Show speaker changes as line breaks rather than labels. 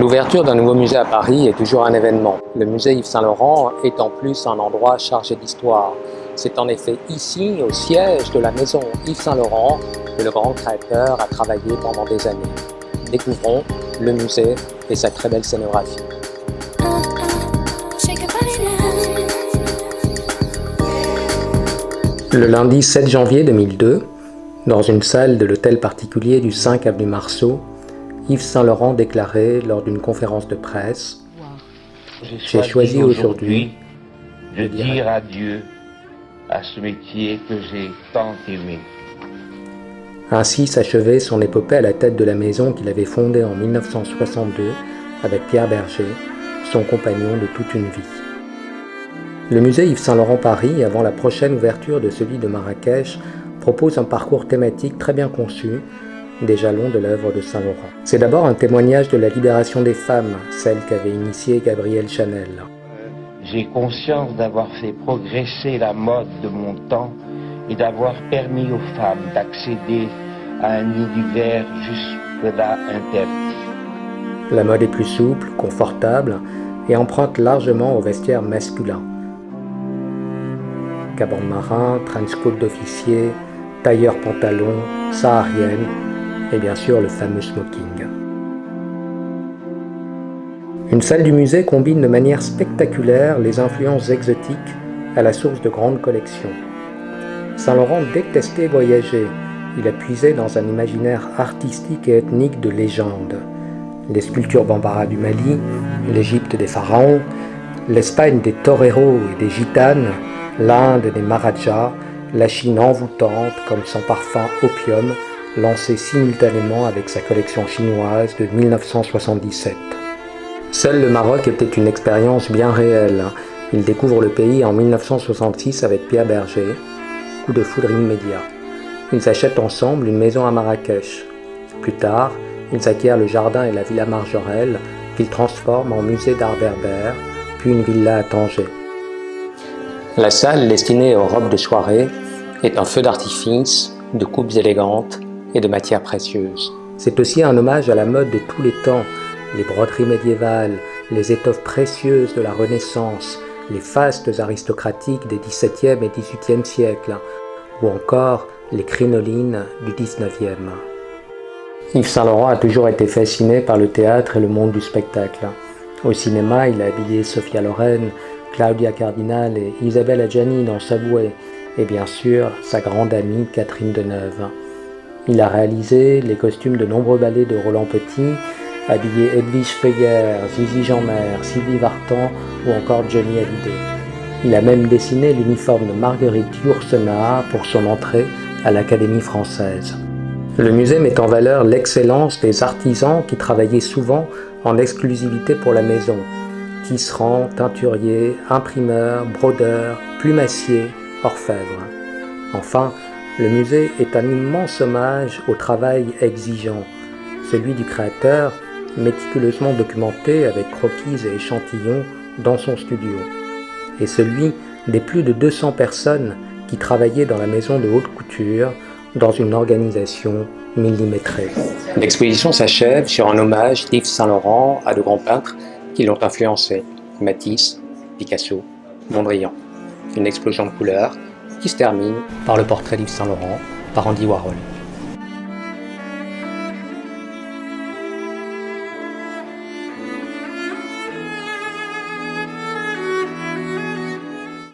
L'ouverture d'un nouveau musée à Paris est toujours un événement. Le musée Yves Saint-Laurent est en plus un endroit chargé d'histoire. C'est en effet ici, au siège de la maison Yves Saint-Laurent, que le grand créateur a travaillé pendant des années. Découvrons le musée et sa très belle scénographie. Le lundi 7 janvier 2002, dans une salle de l'hôtel particulier du 5 avenue Marceau, Yves Saint-Laurent déclarait lors d'une conférence de presse « J'ai choisi aujourd'hui
de dire adieu à ce métier que j'ai tant aimé. »
Ainsi s'achevait son épopée à la tête de la maison qu'il avait fondée en 1962 avec Pierre Berger, son compagnon de toute une vie. Le musée Yves Saint-Laurent Paris, avant la prochaine ouverture de celui de Marrakech, propose un parcours thématique très bien conçu, des jalons de l'œuvre de Saint-Laurent. C'est d'abord un témoignage de la libération des femmes, celle qu'avait initiée Gabrielle Chanel.
J'ai conscience d'avoir fait progresser la mode de mon temps et d'avoir permis aux femmes d'accéder à un univers jusque-là interdit.
La mode est plus souple, confortable et emprunte largement au vestiaire masculin. Caban marin, trenchcoat d'officier, tailleur pantalon, saharienne et bien sûr le fameux smoking. Une salle du musée combine de manière spectaculaire les influences exotiques à la source de grandes collections. Saint-Laurent détestait voyager, il a puisé dans un imaginaire artistique et ethnique de légende. Les sculptures Bambara du Mali, l'Égypte des pharaons, l'Espagne des toreros et des gitanes, l'Inde des maharajas, la Chine envoûtante comme son parfum opium, lancé simultanément avec sa collection chinoise de 1977. Seul le Maroc était une expérience bien réelle. Il découvre le pays en 1966 avec Pierre Berger, coup de foudre immédiat. Ils achètent ensemble une maison à Marrakech. Plus tard, ils acquièrent le jardin et la villa Marjorelle, qu'ils transforment en musée d'art berbère, puis une villa à Tanger. La salle, destinée aux robes de soirée, est un feu d'artifice, de coupes élégantes et de matières précieuses. C'est aussi un hommage à la mode de tous les temps, les broderies médiévales, les étoffes précieuses de la Renaissance, les fastes aristocratiques des XVIIe et XVIIIe siècles, ou encore les crinolines du XIXe. Yves Saint-Laurent a toujours été fasciné par le théâtre et le monde du spectacle. Au cinéma, il a habillé Sophia Loren, Claudia Cardinal et Isabelle Adjani dans Subway, et bien sûr sa grande amie Catherine Deneuve. Il a réalisé les costumes de nombreux ballets de Roland Petit, habillé Edwige Feuillère, Zizi Jeanmaire, Sylvie Vartan ou encore Johnny Hallyday. Il a même dessiné l'uniforme de Marguerite Yourcenar pour son entrée à l'Académie française. Le musée met en valeur l'excellence des artisans qui travaillaient souvent en exclusivité pour la maison. Tisserands, teinturiers, imprimeurs, brodeurs, plumassiers, orfèvres. Enfin, le musée est un immense hommage au travail exigeant, celui du créateur, méticuleusement documenté avec croquis et échantillons dans son studio, et celui des plus de 200 personnes qui travaillaient dans la maison de haute couture dans une organisation millimétrée. L'exposition s'achève sur un hommage d'Yves Saint-Laurent à de grands peintres qui l'ont influencé, Matisse, Picasso, Mondrian. Une explosion de couleurs qui se termine par le portrait d'Yves Saint-Laurent par Andy Warhol.